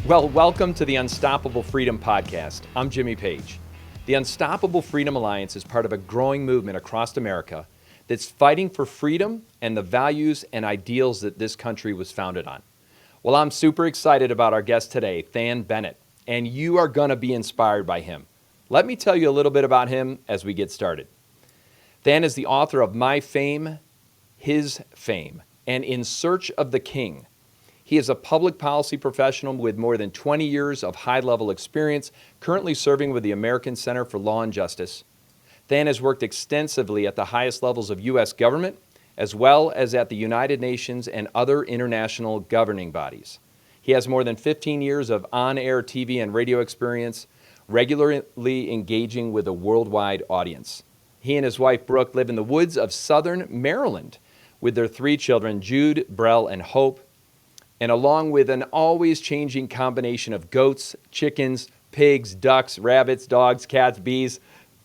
Well, welcome to the Unstoppable Freedom Podcast. I'm Jimmy Page. The Unstoppable Freedom Alliance is part of a growing movement across America that's fighting for freedom and the values and ideals that this country was founded on. Well, I'm super excited about our guest today, THANN BENNETT, and you are going to be inspired by him. Let me tell you a little bit about him as we get started. THANN is the author of My Fame, His Fame, and In Search of the King. He is a public policy professional with more than 20 years of high-level experience, currently serving with the American Center for Law and Justice. THANN has worked extensively at the highest levels of U.S. government, as well as at the United Nations and other international governing bodies. He has more than 15 years of on-air TV and radio experience, regularly engaging with a worldwide audience. He and his wife, Brooke, live in the woods of southern Maryland with their 3 children, Jude, Brell, and Hope, and along with an always changing combination of goats, chickens, pigs, ducks, rabbits, dogs, cats, bees,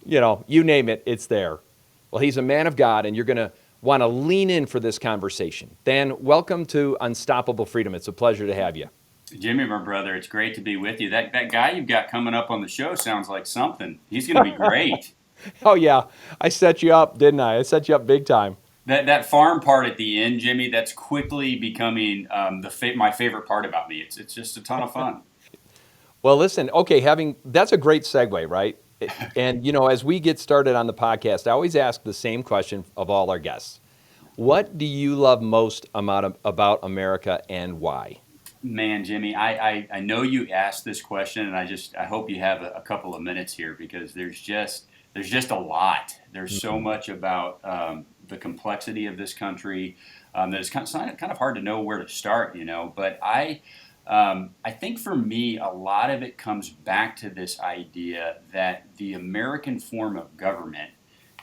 you name it, it's there. Well, he's a man of God, and you're going to want to lean in for this conversation. THANN, welcome to Unstoppable Freedom. It's a pleasure to have you. Jimmy, my brother, it's great to be with you. That guy you've got coming up on the show sounds like something. He's going to be great. Oh, yeah. I set you up, didn't I? I set you up big time. That farm part at the end, Jimmy, that's quickly becoming my favorite part about me. It's just a ton of fun. Well, listen, okay, that's a great segue, right? And, as we get started on the podcast, I always ask the same question of all our guests. What do you love most about America and why? Man, Jimmy, I know you asked this question, and I hope you have a couple of minutes here because there's just a lot. There's so much about the complexity of this country that it's kind of hard to know where to start, But I think for me, a lot of it comes back to this idea that the American form of government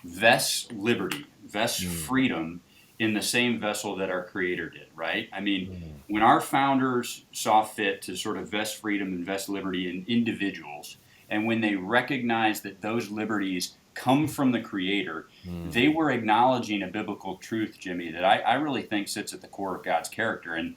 vests liberty, vests freedom in the same vessel that our Creator did, right? I mean, when our founders saw fit to sort of vest freedom and vest liberty in individuals, and when they recognized that those liberties come from the Creator, they were acknowledging a biblical truth, Jimmy, that I really think sits at the core of God's character. And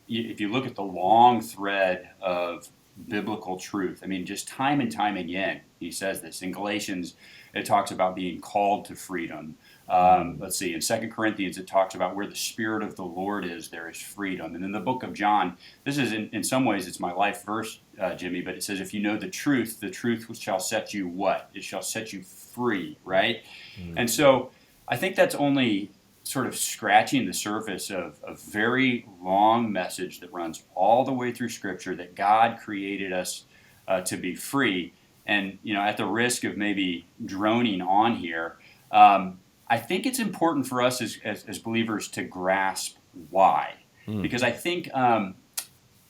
if you look at the long thread of biblical truth, I mean, just time and time again, he says this. In Galatians, it talks about being called to freedom. Let's see, in 2 Corinthians, it talks about where the Spirit of the Lord is, there is freedom. And in the book of John, this is in some ways, it's my life verse, Jimmy, but it says, if you know the truth shall set you what? It shall set you free, right? And so I think that's only sort of scratching the surface of a very long message that runs all the way through Scripture, that God created us to be free. And, at the risk of maybe droning on here, I think it's important for us as believers to grasp why. Because I think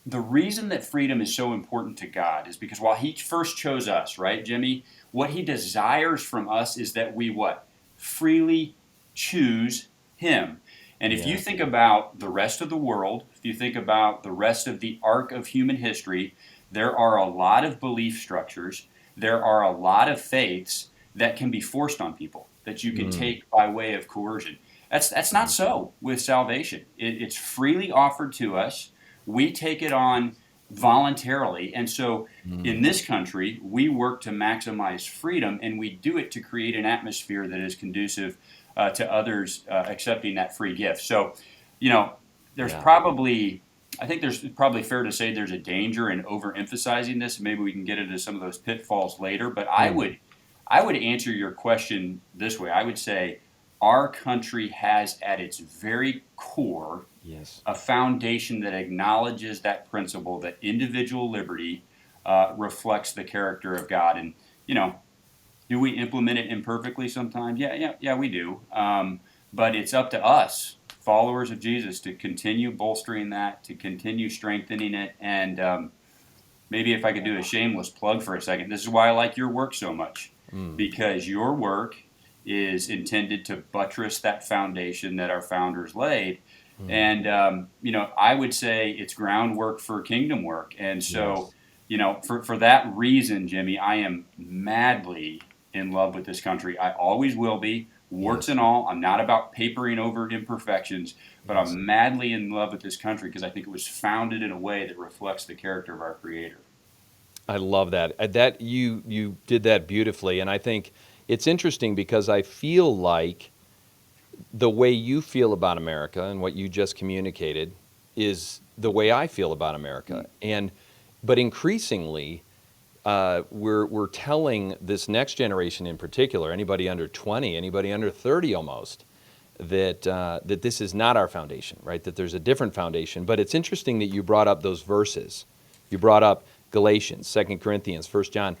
the reason that freedom is so important to God is because while He first chose us, right, Jimmy, what He desires from us is that we what? Freely choose Him. And if you think about the rest of the world, if you think about the rest of the arc of human history, there are a lot of belief structures, there are a lot of faiths that can be forced on people, that you can take by way of coercion. That's not so with salvation. It's freely offered to us. We take it on voluntarily. And so in this country, we work to maximize freedom, and we do it to create an atmosphere that is conducive to others accepting that free gift. So, there's I think there's probably fair to say there's a danger in overemphasizing this. Maybe we can get into some of those pitfalls later, but I would answer your question this way. I would say our country has at its very core a foundation that acknowledges that principle that individual liberty reflects the character of God. And, do we implement it imperfectly sometimes? Yeah, we do. But it's up to us, followers of Jesus, to continue bolstering that, to continue strengthening it. And maybe if I could do a shameless plug for a second, this is why I like your work so much. Because your work is intended to buttress that foundation that our founders laid. And, I would say it's groundwork for kingdom work. And so, for that reason, Jimmy, I am madly in love with this country. I always will be. warts Yes. and all. I'm not about papering over imperfections, but Yes. I'm madly in love with this country because I think it was founded in a way that reflects the character of our Creator. I love that. That you did that beautifully, and I think it's interesting because I feel like the way you feel about America and what you just communicated is the way I feel about America. But increasingly, we're telling this next generation in particular, anybody under 20, anybody under 30 almost, that this is not our foundation, right? That there's a different foundation. But it's interesting that you brought up those verses. You brought up Galatians, 2 Corinthians, 1 John.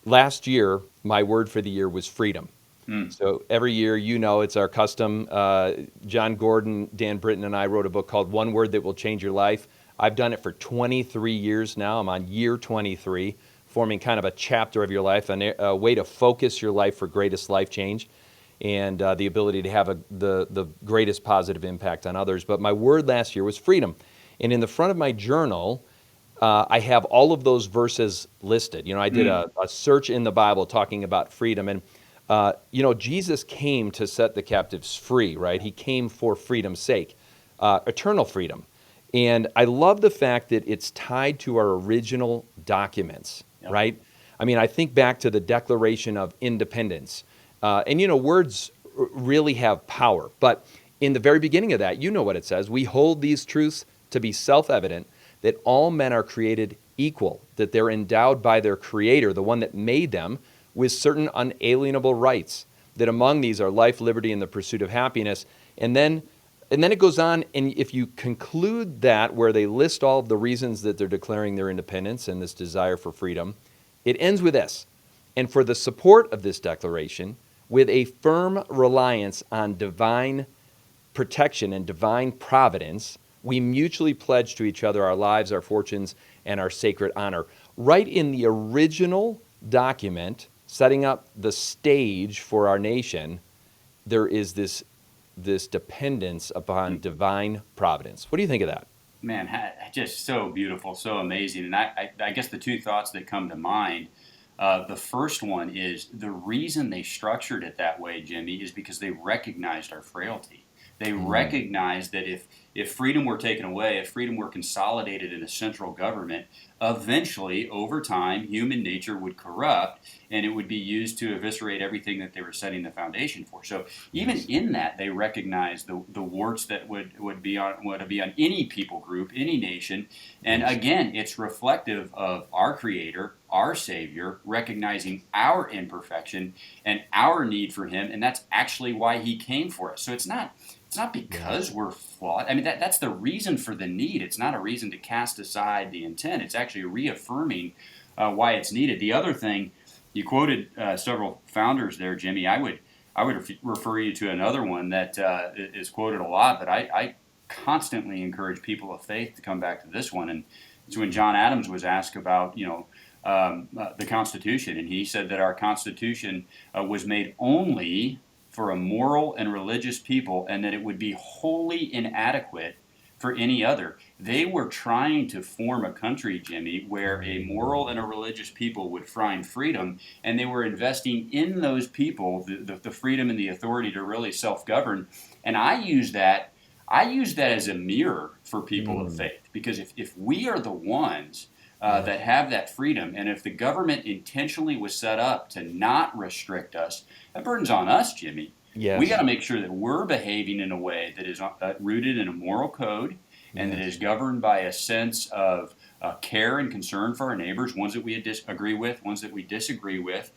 Last year, my word for the year was freedom. Mm. So every year, it's our custom. John Gordon, Dan Britton, and I wrote a book called One Word That Will Change Your Life. I've done it for 23 years now. I'm on year 23, forming kind of a chapter of your life, a way to focus your life for greatest life change and the ability to have the greatest positive impact on others. But my word last year was freedom. And in the front of my journal, I have all of those verses listed. I did Mm. a search in the Bible talking about freedom. And, Jesus came to set the captives free, right? He came for freedom's sake, eternal freedom. And I love the fact that it's tied to our original documents, Yep. right? I mean, I think back to the Declaration of Independence. And words really have power. But in the very beginning of that, you know what it says. We hold these truths to be self-evident, that all men are created equal, that they're endowed by their Creator, the one that made them, with certain unalienable rights, that among these are life, liberty, and the pursuit of happiness. And then it goes on, and if you conclude that, where they list all of the reasons that they're declaring their independence and this desire for freedom, it ends with this. And for the support of this declaration, with a firm reliance on divine protection and divine providence, we mutually pledge to each other our lives, our fortunes, and our sacred honor. Right in the original document, setting up the stage for our nation, there is this dependence upon divine providence. What do you think of that? Man, just so beautiful, so amazing. And I guess the two thoughts that come to mind, the first one is the reason they structured it that way, Jimmy, is because they recognized our frailty. They recognized that if freedom were taken away, if freedom were consolidated in a central government, eventually, over time, human nature would corrupt and it would be used to eviscerate everything that they were setting the foundation for. So even Yes. in that, they recognized the warts that would be on any people group, any nation. And Yes. again, it's reflective of our Creator, our Savior, recognizing our imperfection and our need for Him, and that's actually why He came for us. So it's not because Yes. we're flawed. I mean, that's the reason for the need. It's not a reason to cast aside the intent. It's actually reaffirming why it's needed. The other thing, you quoted several founders there, Jimmy. I would refer you to another one that is quoted a lot, but I constantly encourage people of faith to come back to this one. And it's when John Adams was asked about, the Constitution, and he said that our Constitution was made only for a moral and religious people, and that it would be wholly inadequate for any other. They were trying to form a country, Jimmy, where a moral and a religious people would find freedom, and they were investing in those people the freedom and the authority to really self-govern. And I use that as a mirror for people of Mm. faith, because if we are the ones that have that freedom, and if the government intentionally was set up to not restrict us, that burden's on us, Jimmy. We got Yes. to make sure that we're behaving in a way that is rooted in a moral code and that Yes. is governed by a sense of care and concern for our neighbors, ones that we agree with, ones that we disagree with.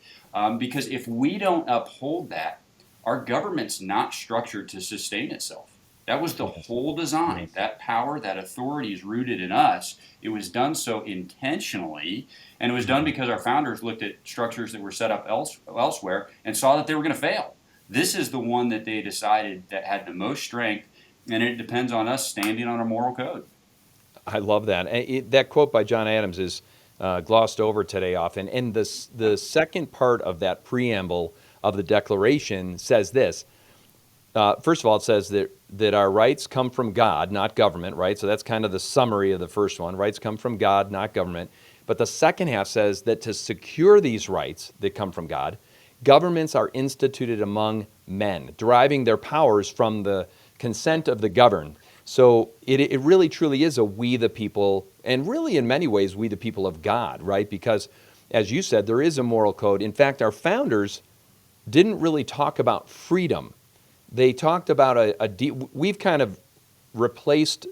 Because if we don't uphold that, our government's not structured to sustain itself. That was the Yes. whole design. Yes. That power, that authority is rooted in us. It was done so intentionally, and it was done because our founders looked at structures that were set up elsewhere and saw that they were going to fail. This is the one that they decided that had the most strength, and it depends on us standing on a moral code. I love that. That quote by John Adams is glossed over today often. And the second part of that preamble of the Declaration says this. First of all, it says that our rights come from God, not government, right? So that's kind of the summary of the first one. Rights come from God, not government. But the second half says that to secure these rights that come from God, Governments are instituted among men, deriving their powers from the consent of the governed. So it really truly is a we the people, and really in many ways we the people of God, right? Because as you said, there is a moral code. In fact, our founders didn't really talk about freedom. They talked about we've kind of replaced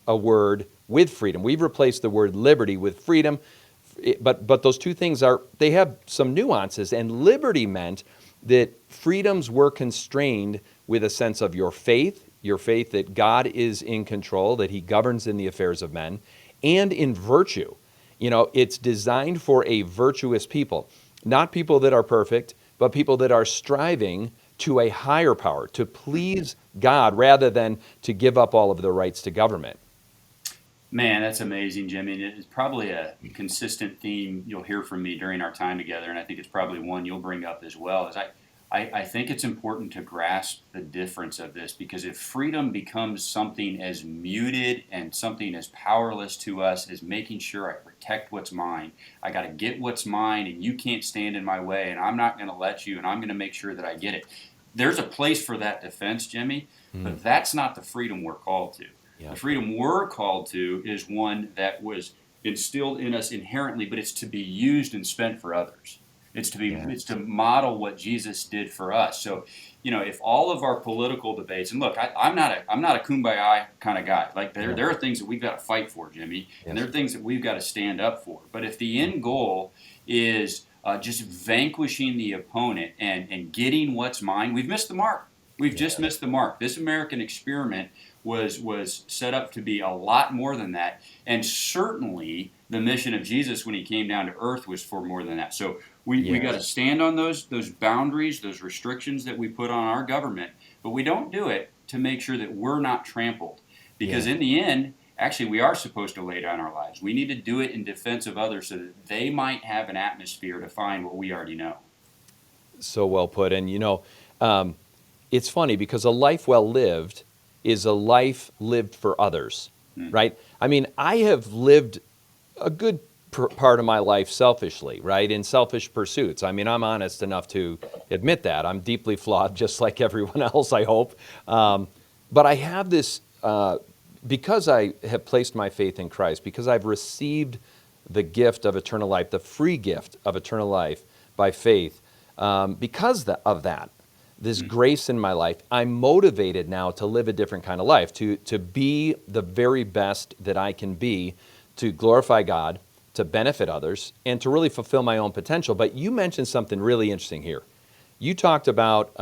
a word with freedom. We've replaced the word liberty with freedom, but those two things they have some nuances. And liberty meant that freedoms were constrained with a sense of your faith that God is in control, that he governs in the affairs of men, and in virtue. It's designed for a virtuous people, not people that are perfect, but people that are striving to a higher power, to please God rather than to give up all of their rights to government. Man, that's amazing, Jimmy. It's probably a consistent theme you'll hear from me during our time together, and I think it's probably one you'll bring up as well. I think it's important to grasp the difference of this, because if freedom becomes something as muted and something as powerless to us as making sure I protect what's mine, I got to get what's mine, and you can't stand in my way, and I'm not going to let you, and I'm going to make sure that I get it. There's a place for that defense, Jimmy, but that's not the freedom we're called to. Yeah. The freedom we're called to is one that was instilled in us inherently, but it's to be used and spent for others. It's to model what Jesus did for us. So, if all of our political debates, and look, I'm not a kumbaya kind of guy. Like there are things that we've got to fight for, Jimmy, and there are things that we've got to stand up for. But if the end goal is just vanquishing the opponent and getting what's mine, we've missed the mark. We've just missed the mark. This American experiment was set up to be a lot more than that, and certainly the mission of Jesus when he came down to earth was for more than that. So we got to stand on those boundaries, those restrictions that we put on our government, but we don't do it to make sure that we're not trampled, because in the end, actually, we are supposed to lay down our lives. We need to do it in defense of others so that they might have an atmosphere to find what we already know. So well put. And it's funny because a life well lived is a life lived for others, right? I mean, I have lived a good part of my life selfishly, right, in selfish pursuits. I mean, I'm honest enough to admit that. I'm deeply flawed, just like everyone else, I hope. But I have this, because I have placed my faith in Christ, because I've received the gift of eternal life, the free gift of eternal life by faith, because of that, this grace in my life, I'm motivated now to live a different kind of life, to be the very best that I can be, to glorify God, to benefit others, and to really fulfill my own potential. But you mentioned something really interesting here. You talked about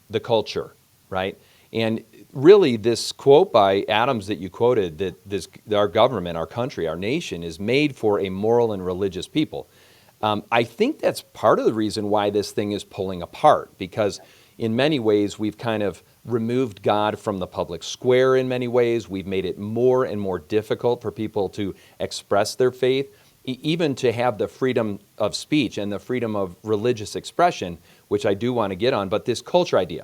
the culture, right? And really this quote by Adams that you quoted, that our government, our country, our nation is made for a moral and religious people. I think that's part of the reason why this thing is pulling apart, because in many ways we've kind of removed God from the public square in many ways. We've made it more and more difficult for people to express their faith, even to have the freedom of speech and the freedom of religious expression, which I do want to get on. But this culture idea,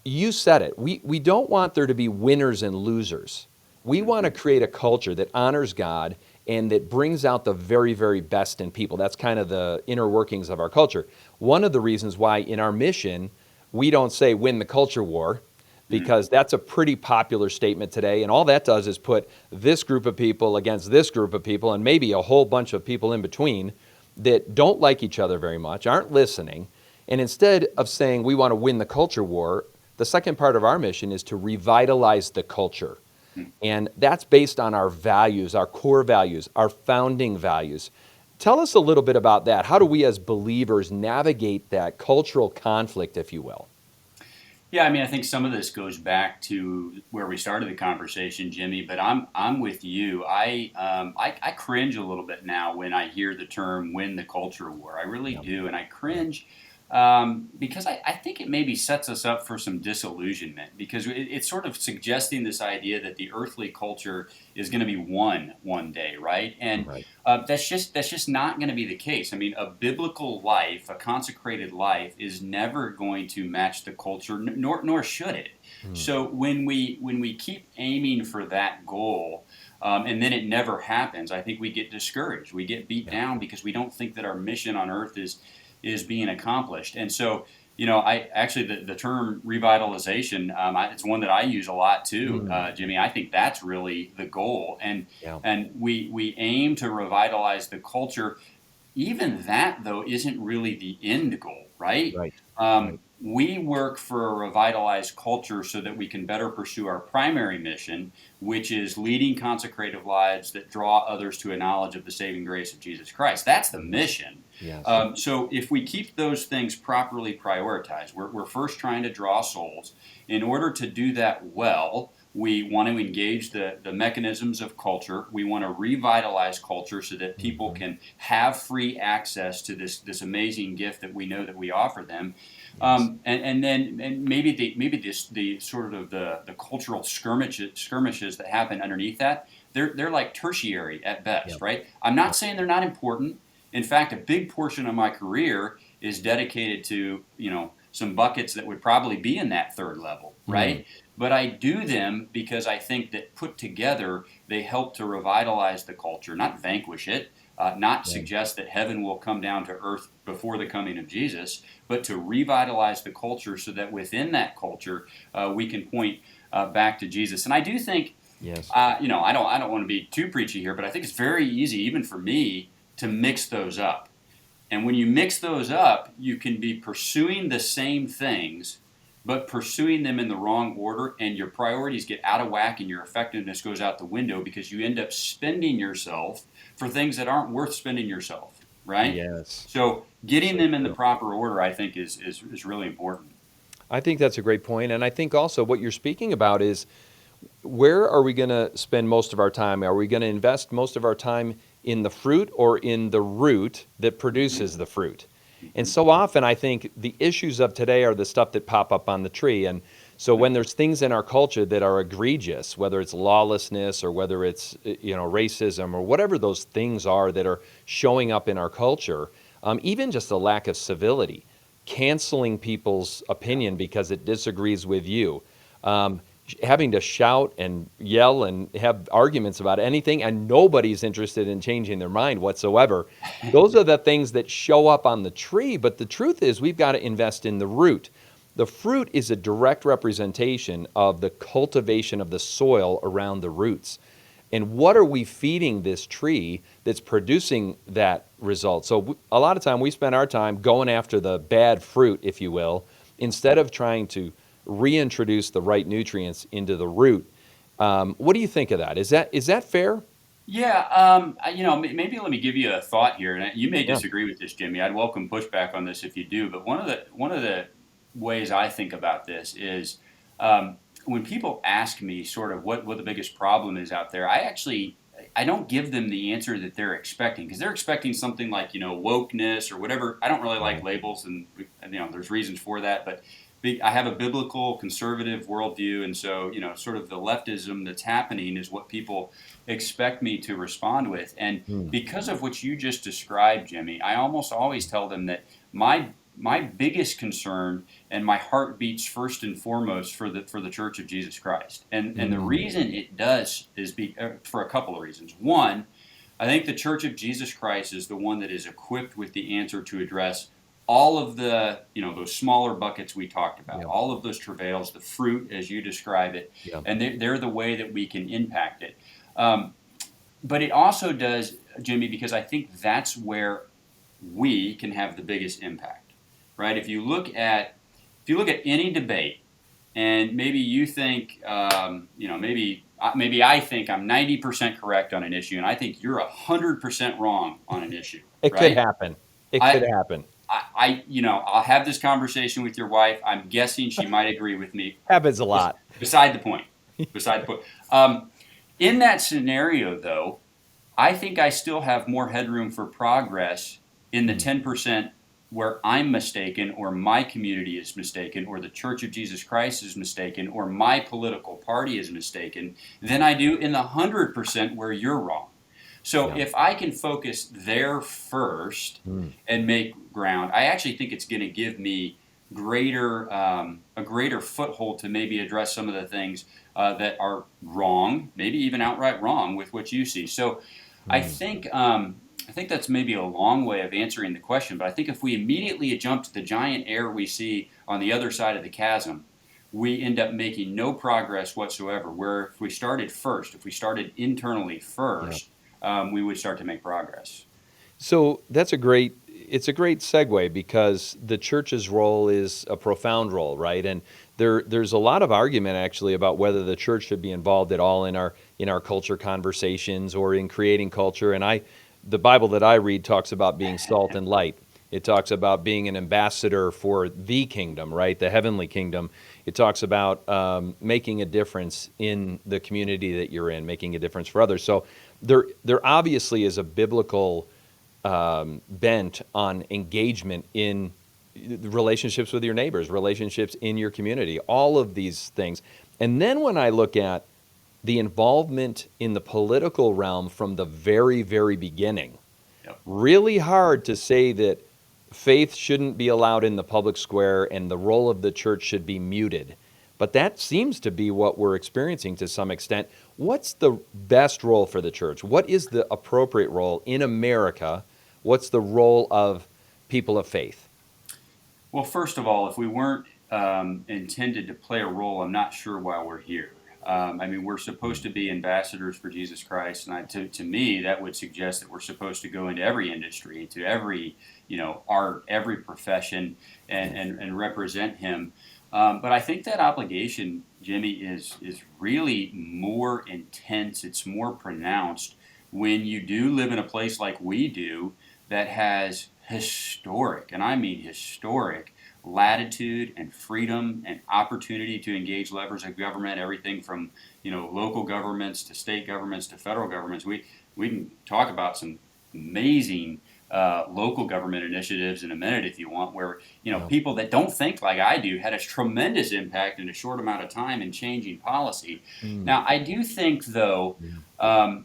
you said it, we don't want there to be winners and losers. We want to create a culture that honors God and that brings out the very, very best in people. That's kind of the inner workings of our culture. One of the reasons why in our mission, we don't say win the culture war, because that's a pretty popular statement today, and all that does is put this group of people against this group of people, and maybe a whole bunch of people in between that don't like each other very much, aren't listening, and instead of saying we want to win the culture war, the second part of our mission is to revitalize the culture. And that's based on our values, our core values, our founding values. Tell us a little bit about that. How do we as believers navigate that cultural conflict, if you will? Yeah, I mean, I think some of this goes back to where we started the conversation, Jimmy. But I'm with you. I cringe a little bit now when I hear the term "win the culture war." I really do, and I cringe because I think it maybe sets us up for some disillusionment, because it's sort of suggesting this idea that the earthly culture is going to be won one day, right? And that's just not going to be the case. I mean, a biblical life, a consecrated life, is never going to match the culture, nor should it. So when we keep aiming for that goal, and then it never happens, I think we get discouraged. We get beat down because we don't think that our mission on earth is being accomplished. And so, I actually the term revitalization, it's one that I use a lot too, Mm. Jimmy. I think that's really the goal, and Yeah. we aim to revitalize the culture. Even that, though, isn't really the end goal, right? Right. Right. We work for a revitalized culture so that we can better pursue our primary mission, which is leading consecrated lives that draw others to a knowledge of the saving grace of Jesus Christ. That's the Yes. mission. Yes. So if we keep those things properly prioritized, we're first trying to draw souls. In order to do that well, we want to engage the mechanisms of culture. We want to revitalize culture so that people Hmm. can have free access to this amazing gift that we know that we offer them. Yes. And maybe the sort of the cultural skirmishes that happen underneath that, they're like tertiary at Yeah. best, right? I'm not Yeah. saying they're not important. In fact, a big portion of my career is dedicated to some buckets that would probably be in that third level, Mm. right? But I do them because I think that put together they help to revitalize the culture, not vanquish it, not Yeah. suggest that heaven will come down to earth before the coming of Jesus, but to revitalize the culture so that within that culture we can point back to Jesus. And I do think, Yes. I don't want to be too preachy here, but I think it's very easy, even for me, to mix those up. And when you mix those up, you can be pursuing the same things, but pursuing them in the wrong order, and your priorities get out of whack and your effectiveness goes out the window because you end up spending yourself for things that aren't worth spending yourself, right? Yes. So getting So them in the true. proper order, I think, is really important. I think that's a great point, and I think also what you're speaking about is where are we going to spend most of our time? Are we going to invest most of our time in the fruit or in the root that Mm-hmm. produces the fruit? And Mm-hmm. so often I think the issues of today are the stuff that pop up on the tree. And so Right. when there's things in our culture that are egregious, whether it's lawlessness or whether it's racism or whatever those things are that are showing up in our culture, even just a lack of civility, canceling people's Yeah. opinion because it disagrees with you, um, having to shout and yell and have arguments about anything, and nobody's interested in changing their mind whatsoever. Those are the things that show up on the tree, but the truth is we've got to invest in the root. The fruit is a direct representation of the cultivation of the soil around the roots. And what are we feeding this tree that's producing that result? So a lot of time we spend our time going after the bad fruit, if you will, instead of trying to reintroduce the right nutrients into the root. What do you think of that? Is that fair? Yeah, maybe let me give you a thought here, and you may Yeah. disagree with this, Jimmy. I'd welcome pushback on this if you do. But one of the ways I think about this is when people ask me sort of what the biggest problem is out there. I don't give them the answer that they're expecting because they're expecting something like wokeness or whatever. I don't really like Right. labels, and there's reasons for that, but I have a biblical conservative worldview, and so sort of the leftism that's happening is what people expect me to respond with. And Hmm. because of what you just described, Jimmy, I almost always tell them that my biggest concern and my heart beats first and foremost for the Church of Jesus Christ. And the Hmm. reason it does is for a couple of reasons. One, I think the Church of Jesus Christ is the one that is equipped with the answer to address all of the those smaller buckets we talked about, Yeah. all of those travails, the fruit as you describe it, Yeah. and they're the way that we can impact it. um, but it also does, Jimmy, because I think that's where we can have the biggest impact, right? If you look at any debate, and maybe you think, maybe I think I'm 90% correct on an issue, and I think you're 100% wrong on an issue, It could right? happen. It could I, happen. I'll have this conversation with your wife. I'm guessing she might agree with me. Happens a lot. Beside the point. Beside the point. In that scenario, though, I think I still have more headroom for progress in the Hmm. 10% where I'm mistaken, or my community is mistaken, or the Church of Jesus Christ is mistaken, or my political party is mistaken, than I do in the 100% where you're wrong. So Yeah. if I can focus there first Hmm. and make ground, I actually think it's going to give me a greater foothold to maybe address some of the things that are wrong, maybe even outright wrong with what you see. So I Hmm. think I think that's maybe a long way of answering the question, but I think if we immediately jump to the giant error we see on the other side of the chasm, we end up making no progress whatsoever. Where if we started first, if we started internally Yeah. first, we would start to make progress. So it's a great segue because the church's role is a profound role, right? And there's a lot of argument actually about whether the church should be involved at all in our culture conversations or in creating culture. And the Bible that I read talks about being salt and light. It talks about being an ambassador for the kingdom, right? The heavenly kingdom. It talks about making a difference in the community that you're in, making a difference for others. So there obviously is a biblical bent on engagement in relationships with your neighbors, relationships in your community, all of these things. And then when I look at the involvement in the political realm from the very, very beginning, Yep. really hard to say that faith shouldn't be allowed in the public square and the role of the church should be muted. But that seems to be what we're experiencing to some extent. What's the best role for the church? What is the appropriate role in America? What's the role of people of faith? Well, first of all, if we weren't intended to play a role, I'm not sure why we're here. I mean, we're supposed to be ambassadors for Jesus Christ, and to me, that would suggest that we're supposed to go into every industry, to every art, every profession, and represent Him. But I think that obligation, Jimmy, is really more intense. It's more pronounced when you do live in a place like we do that has historic, and I mean historic, latitude and freedom and opportunity to engage levers of government, everything from local governments to state governments to federal governments. We can talk about some amazing local government initiatives in a minute if you want, where Yeah. people that don't think like I do had a tremendous impact in a short amount of time in changing policy. Mm. Now, I do think though. Yeah.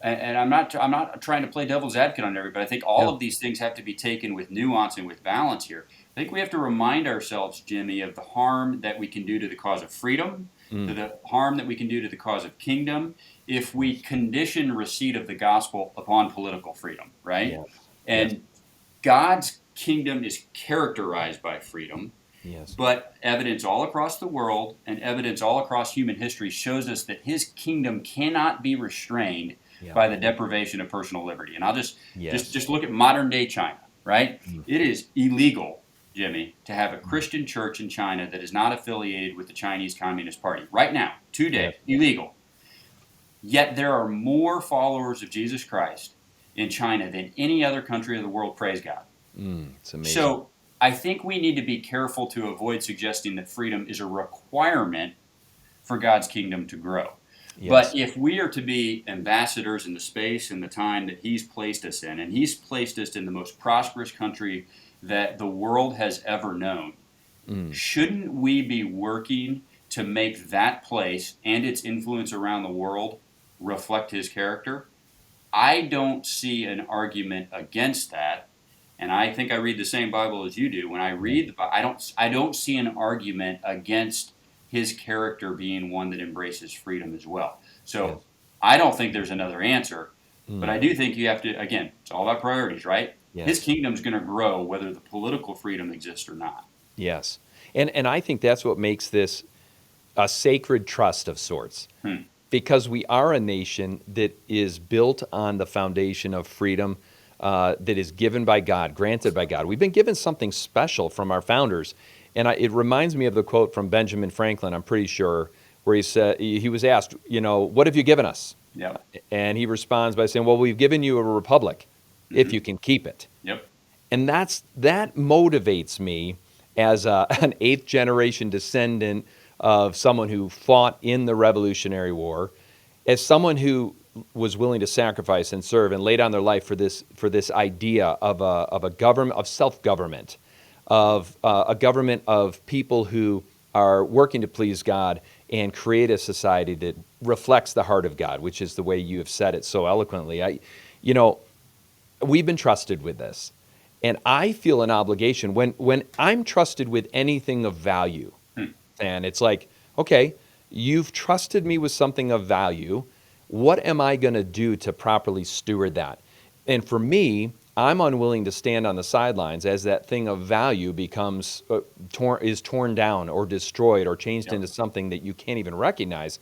And I'm not trying to play devil's advocate on everybody. I think all Yeah. of these things have to be taken with nuance and with balance here. I think we have to remind ourselves, Jimmy, of the harm that we can do to the cause of freedom, to Mm. the harm that we can do to the cause of kingdom, if we condition receipt of the gospel upon political freedom, right? Yes. Yes. And God's kingdom is characterized by freedom, Yes. but evidence all across the world and evidence all across human history shows us that his kingdom cannot be restrained Yeah. by the deprivation of personal liberty. And I'll just Yes. just look at modern day China, right? Mm. It is illegal, Jimmy, to have a Christian church in China that is not affiliated with the Chinese Communist Party. Right now, today, illegal. Yet there are more followers of Jesus Christ in China than any other country of the world, praise God. It's amazing. So I think we need to be careful to avoid suggesting that freedom is a requirement for God's kingdom to grow. Yes. But if we are to be ambassadors in the space and the time that He's placed us in, and He's placed us in the most prosperous country that the world has ever known, shouldn't we be working to make that place and its influence around the world reflect His character? I don't see an argument against that. And I think I read the same Bible as you do. When I read the Bible, I don't see an argument against his character being one that embraces freedom as well. So Yes. I don't think there's another answer, but I do think you have to, again, it's all about priorities, right? Yes. His kingdom's going to grow whether the political freedom exists or not. Yes. And I think that's what makes this a sacred trust of sorts. Because we are a nation that is built on the foundation of freedom that is given by God, granted by God. We've been given something special from our founders. And it reminds me of the quote from Benjamin Franklin, I'm pretty sure, where he said, he was asked, what have you given us? Yep. And he responds by saying, well, we've given you a republic if you can keep it. Yep. And that motivates me as an eighth generation descendant of someone who fought in the Revolutionary War, as someone who was willing to sacrifice and serve and lay down their life for this idea of a government, of self-government, of a government of people who are working to please God and create a society that reflects the heart of God, which is the way you have said it so eloquently. We've been trusted with this. And I feel an obligation when I'm trusted with anything of value. And it's like, okay, you've trusted me with something of value. What am I going to do to properly steward that? And for me, I'm unwilling to stand on the sidelines as that thing of value becomes torn down or destroyed or changed Yep. into something that you can't even recognize.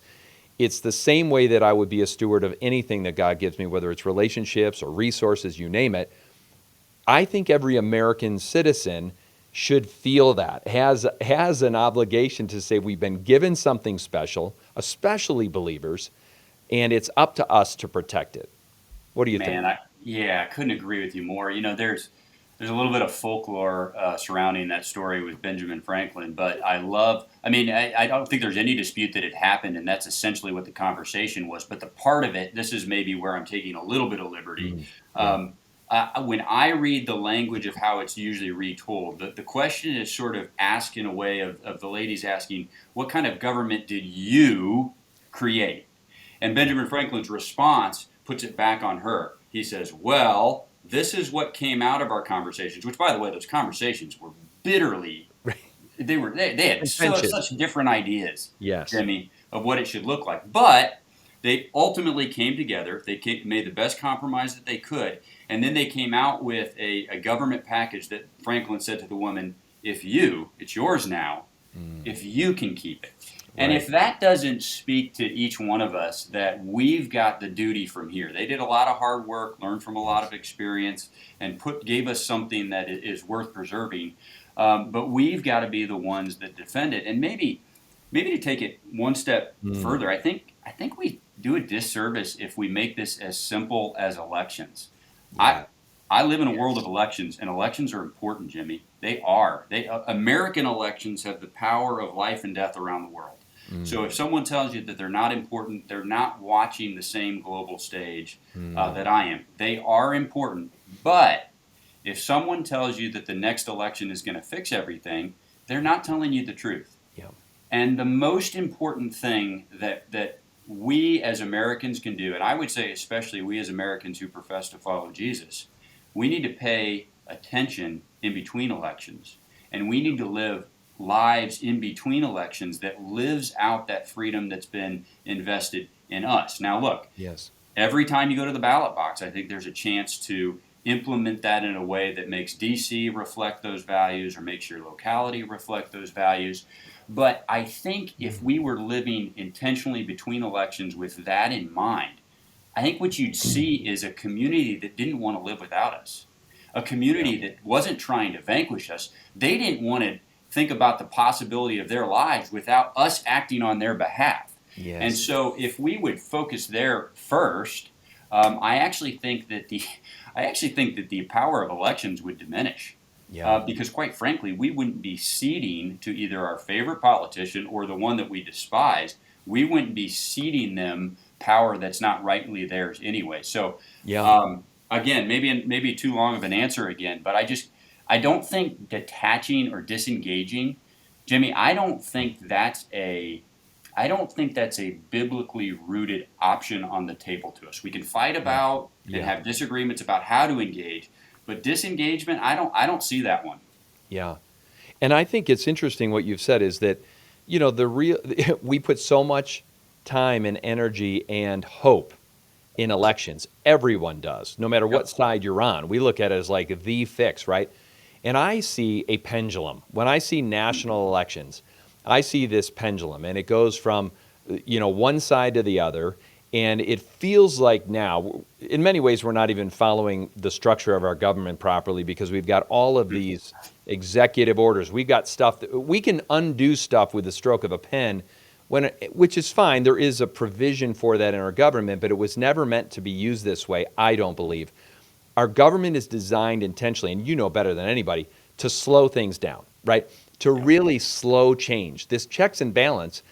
It's the same way that I would be a steward of anything that God gives me, whether it's relationships or resources, you name it. I think every American citizen should feel that, has an obligation to say we've been given something special, especially believers, and it's up to us to protect it. What do you think? Man, I couldn't agree with you more. There's a little bit of folklore surrounding that story with Benjamin Franklin, but I don't think there's any dispute that it happened, and that's essentially what the conversation was. But the part of it, this is maybe where I'm taking a little bit of liberty. Yeah. When I read the language of how it's usually retold, the question is sort of asked in a way of the ladies asking, what kind of government did you create? And Benjamin Franklin's response puts it back on her. He says, well, this is what came out of our conversations, which, by the way, those conversations were bitterly, they had Contentious. such different ideas, Yes. Jimmy, of what it should look like. But they ultimately came together. Made the best compromise that they could. And then they came out with a government package that Franklin said to the woman, it's yours now, if you can keep it. And Right. if that doesn't speak to each one of us that we've got the duty from here, they did a lot of hard work, learned from a lot of experience, and gave us something that is worth preserving. But we've got to be the ones that defend it. And maybe to take it one step Mm. further, I think we do a disservice if we make this as simple as elections. I Yeah. I live in a world Yes. of elections, and elections are important, Jimmy. They are. American elections have the power of life and death around the world. So if Mm. someone tells you that they're not important, they're not watching the same global stage Mm. that I am. They are important, but if someone tells you that the next election is going to fix everything, they're not telling you the truth. Yeah. And the most important thing that we as Americans can do, and I would say especially we as Americans who profess to follow Jesus, we need to pay attention in between elections. And we need to live lives in between elections that lives out that freedom that's been invested in us. Now look, Yes. every time you go to the ballot box, I think there's a chance to implement that in a way that makes DC reflect those values or makes your locality reflect those values. But I think if we were living intentionally between elections with that in mind, I think what you'd see is a community that didn't want to live without us, a Yeah. community that wasn't trying to vanquish us. They didn't want to think about the possibility of their lives without us acting on their behalf. And Yes. so, if we would focus there first, I actually think that the power of elections would diminish. Yeah. Because quite frankly, we wouldn't be ceding to either our favorite politician or the one that we despise. We wouldn't be ceding them power that's not rightly theirs anyway. So, Yeah. again, maybe too long of an answer again, but I don't think detaching or disengaging, Jimmy. I don't think that's a biblically rooted option on the table to us. We can fight Yeah. about and Yeah. have disagreements about how to engage, but disengagement, I don't see that one. Yeah. And I think it's interesting what you've said is that, the real we put so much time and energy and hope in elections. Everyone does, no matter what Yep. side you're on. We look at it as like the fix, right? And I see a pendulum. When I see national elections, I see this pendulum, and it goes from, one side to the other. And it feels like now, in many ways, we're not even following the structure of our government properly because we've got all of these executive orders. We've got stuff that we can undo stuff with the stroke of a pen, which is fine. There is a provision for that in our government, but it was never meant to be used this way, I don't believe. Our government is designed intentionally, and you know better than anybody, to slow things down, right? To Yep. really slow change. This checks and balance,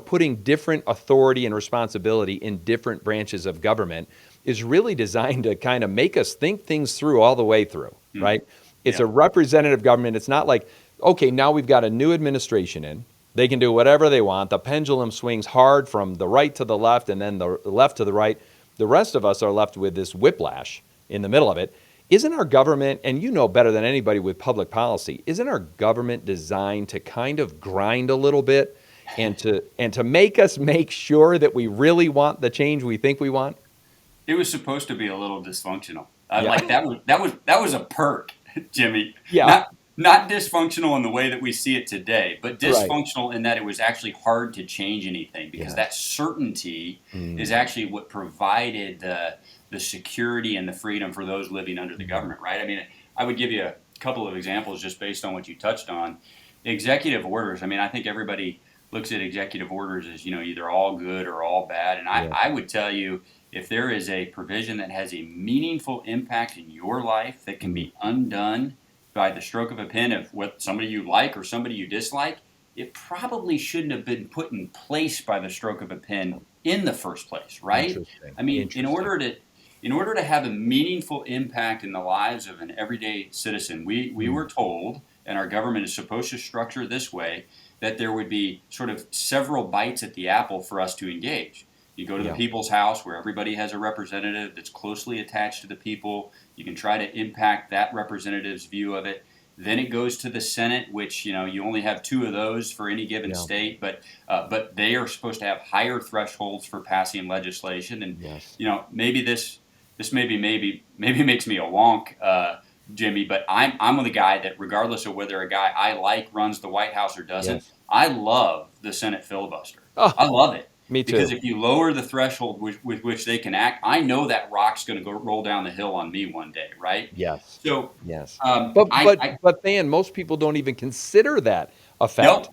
putting different authority and responsibility in different branches of government is really designed to kind of make us think things through all the way through, Mm. right? It's a Yeah. representative government. It's not like, okay, now we've got a new administration in. They can do whatever they want. The pendulum swings hard from the right to the left and then the left to the right. The rest of us are left with this whiplash in the middle of it. Isn't our government, and you know better than anybody with public policy, isn't our government designed to kind of grind a little bit and to make us make sure that we really want the change we think we want? It was supposed to be a little dysfunctional. Yeah. Like that was a perk, Jimmy. Yeah. Not dysfunctional in the way that we see it today, but Right. dysfunctional in that it was actually hard to change anything because that Yes. certainty is Mm. actually what provided the security and the freedom for those living under the Mm. government, right? I mean, I would give you a couple of examples just based on what you touched on. Executive orders. I mean, I think everybody looks at executive orders as, either all good or all bad. And Yeah. I would tell you, if there is a provision that has a meaningful impact in your life that can Mm. be undone by the stroke of a pen of what somebody you like or somebody you dislike, it probably shouldn't have been put in place by the stroke of a pen in the first place, right? Interesting. I mean, in Interesting. order to in order to have a meaningful impact in the lives of an everyday citizen, we Mm. were told, and our government is supposed to structure this way, that there would be sort of several bites at the apple for us to engage. You go to the Yeah. people's house where everybody has a representative that's closely attached to the people. You can try to impact that representative's view of it. Then it goes to the Senate, which you only have two of those for any given Yeah. state, but they are supposed to have higher thresholds for passing legislation. And Yes. maybe this maybe makes me a wonk, Jimmy, but I'm the guy that regardless of whether a guy I like runs the White House or doesn't, Yes. I love the Senate filibuster. Oh, I love it. me Because too. if you lower the threshold with which they can act, I know that rock's going to go roll down the hill on me one day, right? Yes. So, Yes. I But Dan, most people don't even consider that effect. no,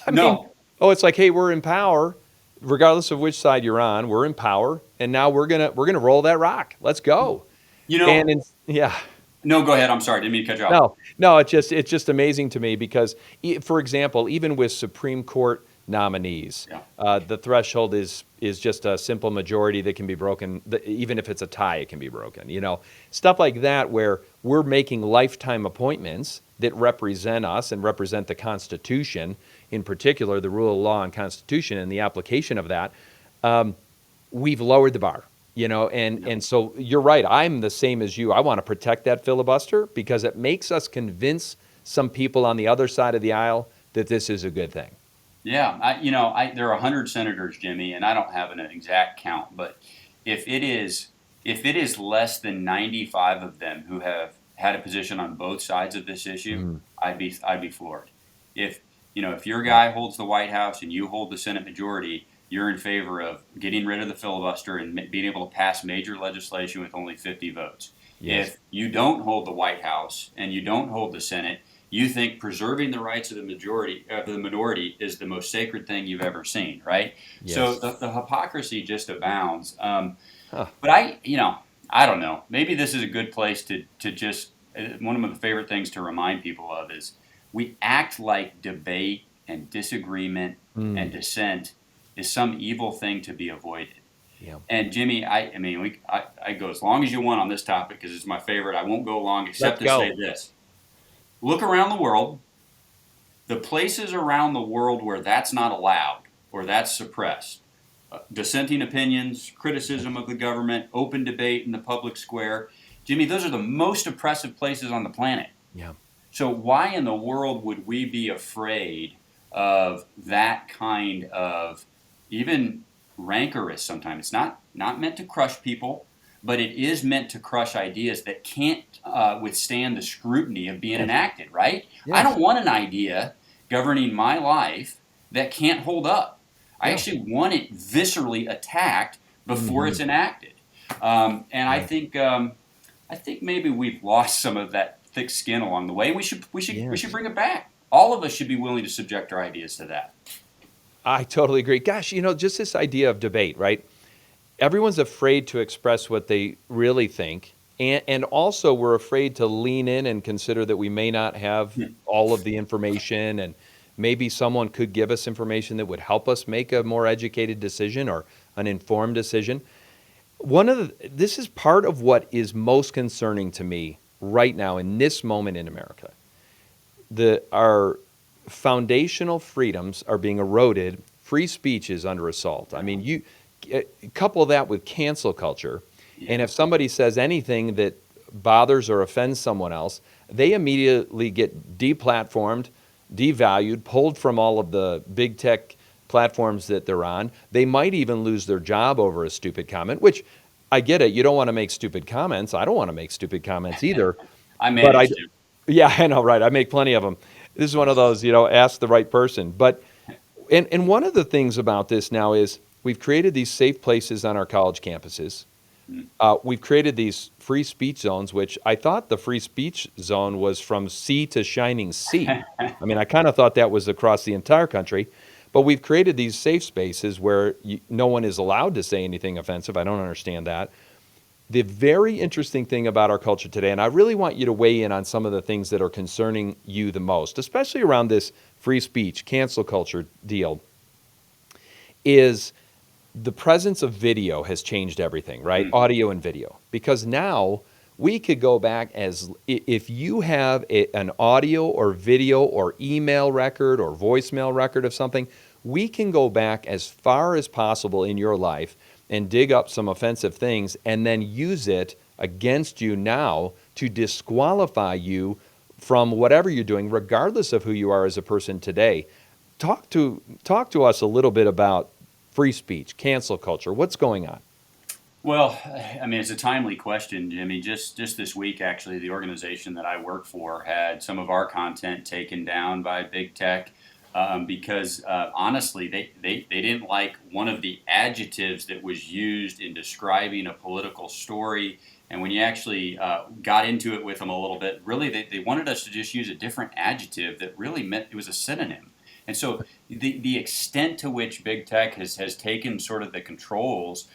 I mean, no, oh, it's like, hey, we're in power, regardless of which side you're on. We're in power, and now we're gonna roll that rock. Let's go. you know, And yeah, no. Go ahead. I'm sorry, didn't mean to cut you off. no, no, it's just amazing to me because, for example, even with Supreme Court nominees, Yeah, the threshold is just a simple majority that can be broken. Even if it's a tie, it can be broken. Stuff like that where we're making lifetime appointments that represent us and represent the Constitution, in particular, the rule of law and Constitution and the application of that. We've lowered the bar. And yeah, and so you're right. I'm the same as you. I want to protect that filibuster because it makes us convince some people on the other side of the aisle that this is a good thing. yeah. There are 100 senators, Jimmy, and I don't have an exact count, but if it is less than 95 of them who have had a position on both sides of this issue, Mm, I'd be floored. If your yeah. guy holds the White House and you hold the Senate majority, you're in favor of getting rid of the filibuster and being able to pass major legislation with only 50 votes. Yes. If you don't hold the White House and you don't hold the Senate, you think preserving the rights of the minority is the most sacred thing you've ever seen, right? So Yes. the hypocrisy just abounds. Huh. But I don't know. Maybe this is a good place to just one of the favorite things to remind people of is we act like debate and disagreement and Mm, dissent is some evil thing to be avoided. yeah. And Jimmy, I mean, I go as long as you want on this topic because it's my favorite. I won't go long Let's except to say go. this: look around the world. The places around the world where that's not allowed or that's suppressed, dissenting opinions, criticism of the government, open debate in the public square. Jimmy, those are the most oppressive places on the planet. Yeah. So why in the world would we be afraid of that kind of even rancorous sometimes? It's not meant to crush people, but it is meant to crush ideas that can't withstand the scrutiny of being Yes. enacted, right? I Yes. don't want an idea governing my life that can't hold up. I Yeah. actually want it viscerally attacked before Hmm. it's enacted. And Yeah. I think maybe we've lost some of that thick skin along the way. We should Yes. bring it back. All of us should be willing to subject our ideas to that. I totally agree. Gosh, just this idea of debate, right? Everyone's afraid to express what they really think. And also, we're afraid to lean in and consider that we may not have all of the information, and maybe someone could give us information that would help us make a more educated decision or an informed decision. This is part of what is most concerning to me right now in this moment in America. Our foundational freedoms are being eroded. Free speech is under assault. I mean, you couple that with cancel culture, and Yeah, if somebody says anything that bothers or offends someone else, they immediately get deplatformed, devalued, pulled from all of the big tech platforms that they're on. They might even lose their job over a stupid comment, which I get it. You don't want to make stupid comments. I don't want to make stupid comments either. I But managed to. yeah, I know, right? I make plenty of them. This is one of those, ask the right person. But and one of the things about this now is we've created these safe places on our college campuses. We've created these free speech zones, which I thought the free speech zone was from sea to shining sea. I mean, I kind of thought that was across the entire country. But we've created these safe spaces where no one is allowed to say anything offensive. I don't understand that. The very interesting thing about our culture today, and I really want you to weigh in on some of the things that are concerning you the most, especially around this free speech, cancel culture deal, is the presence of video has changed everything, right? Audio and video. Because now we could go back if you have an audio or video or email record or voicemail record of something, we can go back as far as possible in your life and dig up some offensive things and then use it against you now to disqualify you from whatever you're doing, regardless of who you are as a person today. Talk to us a little bit about free speech, cancel culture. What's going on? Well, I mean, it's a timely question, Jimmy. Just this week, actually, the organization that I work for had some of our content taken down by big tech because honestly, they didn't like one of the adjectives that was used in describing a political story. And when you actually got into it with them a little bit, really, they wanted us to just use a different adjective that really meant it was a synonym. And so the extent to which big tech has taken sort of the controls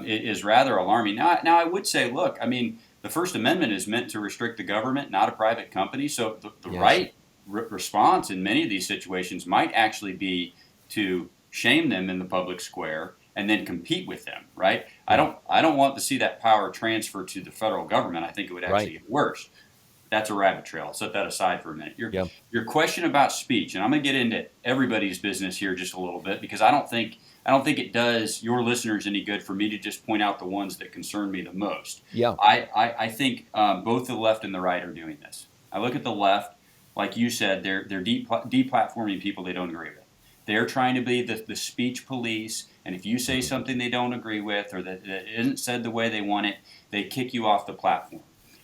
is rather alarming. Now, I would say, look, I mean, the First Amendment is meant to restrict the government, not a private company. So the Yes. right response in many of these situations might actually be to shame them in the public square and then compete with them, right? Yeah. I don't want to see that power transfer to the federal government. I think it would actually Right. get worse. That's a rabbit trail. I'll set that aside for a minute. Yeah. Your question about speech, and I'm going to get into everybody's business here just a little bit because I don't think it does your listeners any good for me to just point out the ones that concern me the most. Yeah. I think both the left and the right are doing this. I look at the left, like you said, they're deplatforming people they don't agree with. They're trying to be the speech police, and if you say something they don't agree with or that isn't said the way they want it, they kick you off the platform.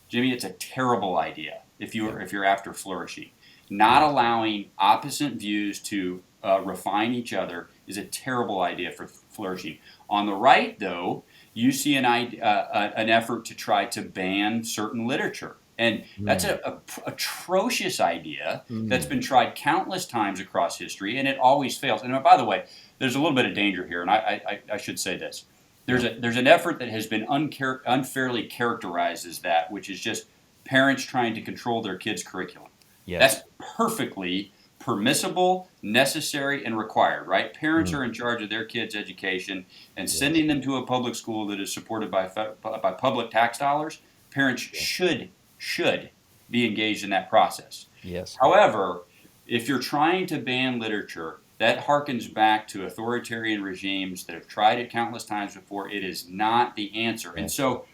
Jimmy, it's a terrible idea if you're after flourishing. Not allowing opposite views to refine each other is a terrible idea for flourishing. On the right, though, you see an effort to try to ban certain literature. And that's an atrocious idea that's been tried countless times across history, and it always fails. And by the way, there's a little bit of danger here, and I should say this. There's an effort that has been unfairly characterized as that, which is just parents trying to control their kids' curriculum. Yes. That's perfectly permissible, necessary, and required, right? Parents are in charge of their kids' education, and sending them to a public school that is supported by public tax dollars, parents should be engaged in that process. Yes. However, if you're trying to ban literature, that harkens back to authoritarian regimes that have tried it countless times before. It is not the answer. And so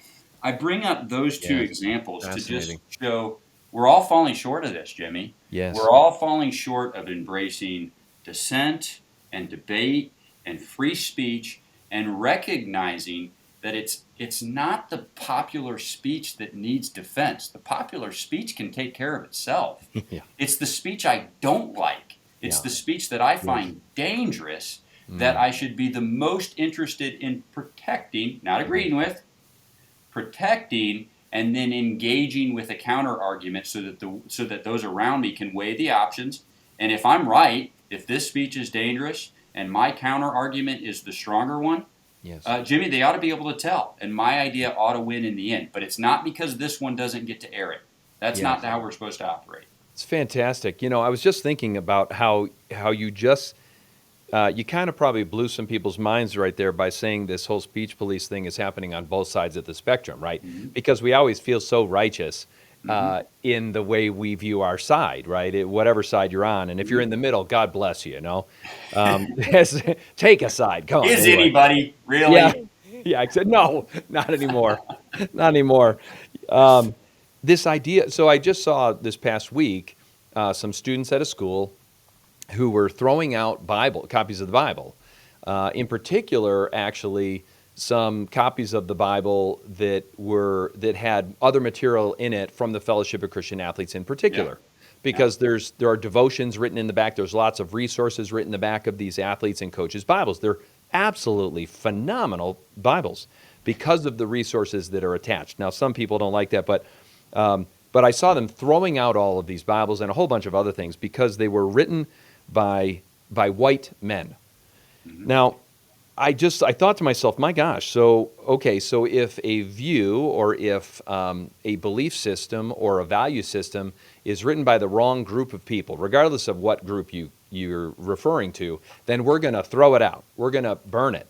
I bring up those two examples to just show we're all falling short of this, Jimmy. Yes. We're all falling short of embracing dissent and debate and free speech and recognizing that it's not the popular speech that needs defense. The popular speech can take care of itself. Yeah. It's the speech I don't like. It's the speech that I find dangerous that I should be the most interested in protecting, not agreeing with, protecting, and then engaging with a counter argument so that those around me can weigh the options. And if I'm right, if this speech is dangerous and my counter argument is the stronger one, Jimmy, they ought to be able to tell. And my idea ought to win in the end. But it's not because this one doesn't get to air it. That's not how we're supposed to operate. It's fantastic. I was just thinking about how you just you kind of probably blew some people's minds right there by saying this whole speech police thing is happening on both sides of the spectrum, right? Because we always feel so righteous in the way we view our side, right? Whatever side you're on, and if you're in the middle, God bless you. Take a side. Come on. Is anybody really? Yeah. Yeah. I said no, not anymore. Not anymore. This idea. So I just saw this past week some students at a school who were throwing out copies of the Bible. In particular, actually, some copies of the Bible that had other material in it from the Fellowship of Christian Athletes in Yeah. particular, because there are devotions written in the back. There's lots of resources written in the back of these athletes and coaches' Bibles. They're absolutely phenomenal Bibles because of the resources that are attached. Now, some people don't like that, but I saw them throwing out all of these Bibles and a whole bunch of other things because they were written by white men. Now, I thought to myself, my gosh, so if a view or if a belief system or a value system is written by the wrong group of people, regardless of what group you're referring to, then we're going to throw it out. We're going to burn it.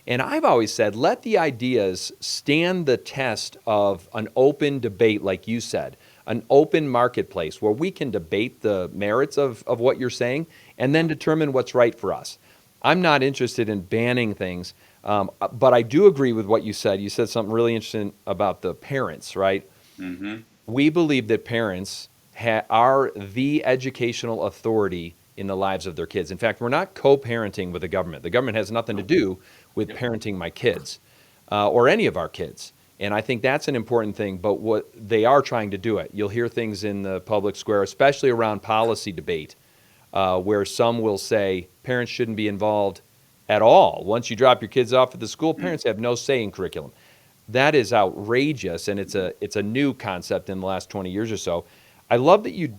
And I've always said, let the ideas stand the test of an open debate, like you said, an open marketplace where we can debate the merits of what you're saying and then determine what's right for us. I'm not interested in banning things, but I do agree with what you said. You said something really interesting about the parents, right? Mm-hmm. We believe that parents are the educational authority in the lives of their kids. In fact, we're not co-parenting with the government. The government has nothing to do with parenting my kids or any of our kids. And I think that's an important thing, but what they are trying to do it. You'll hear things in the public square, especially around policy debate, where some will say parents shouldn't be involved at all. Once you drop your kids off at the school, parents have no say in curriculum. That is outrageous, and it's a new concept in the last 20 years or so. I love that you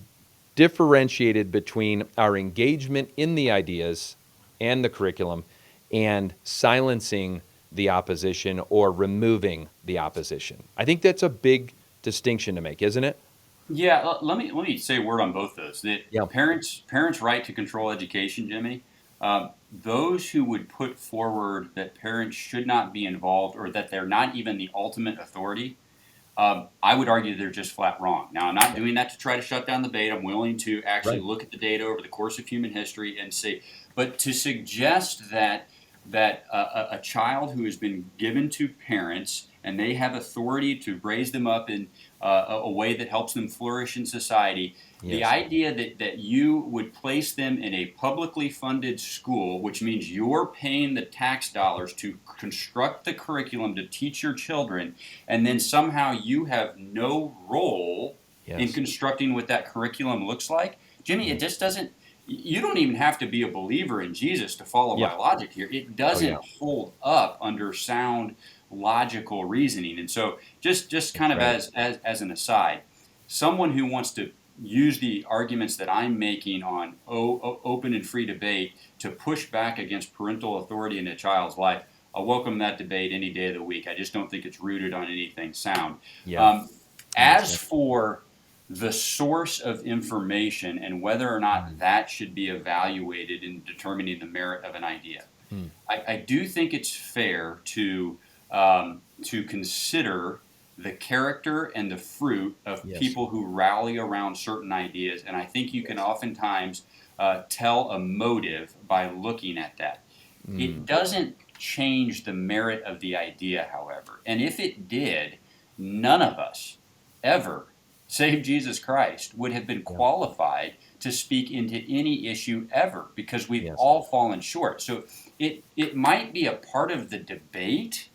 differentiated between our engagement in the ideas and the curriculum and silencing the opposition or removing the opposition. I think that's a big distinction to make, isn't it? Yeah, let me say a word on both those. That Yeah. parents' right to control education, Jimmy. Those who would put forward that parents should not be involved or that they're not even the ultimate authority, I would argue they're just flat wrong. Now, I'm not doing that to try to shut down the debate. I'm willing to actually Right. look at the data over the course of human history and see. But to suggest that a child who has been given to parents and they have authority to raise them up in a way that helps them flourish in society, the Yes. idea that you would place them in a publicly funded school, which means you're paying the tax dollars to construct the curriculum to teach your children, and then somehow you have no role in Yes. constructing what that curriculum looks like, Jimmy, it just doesn't. You don't even have to be a believer in Jesus to follow Yeah. my logic here. It Oh, yeah. doesn't hold up under sound logical reasoning. And so, just kind of Right. as an aside, someone who wants to use the arguments that I'm making on open and free debate to push back against parental authority in a child's life, I welcome that debate any day of the week. I just don't think it's rooted on anything sound. Yeah. As for the source of information and whether or not that should be evaluated in determining the merit of an idea, I do think it's fair to consider the character and the fruit of Yes. people who rally around certain ideas, and I think you can oftentimes tell a motive by looking at that. It doesn't change the merit of the idea, however, and if it did, none of us ever, save Jesus Christ, would have been Yeah. qualified to speak into any issue ever because we've Yes. all fallen short. So it might be a part of the debate,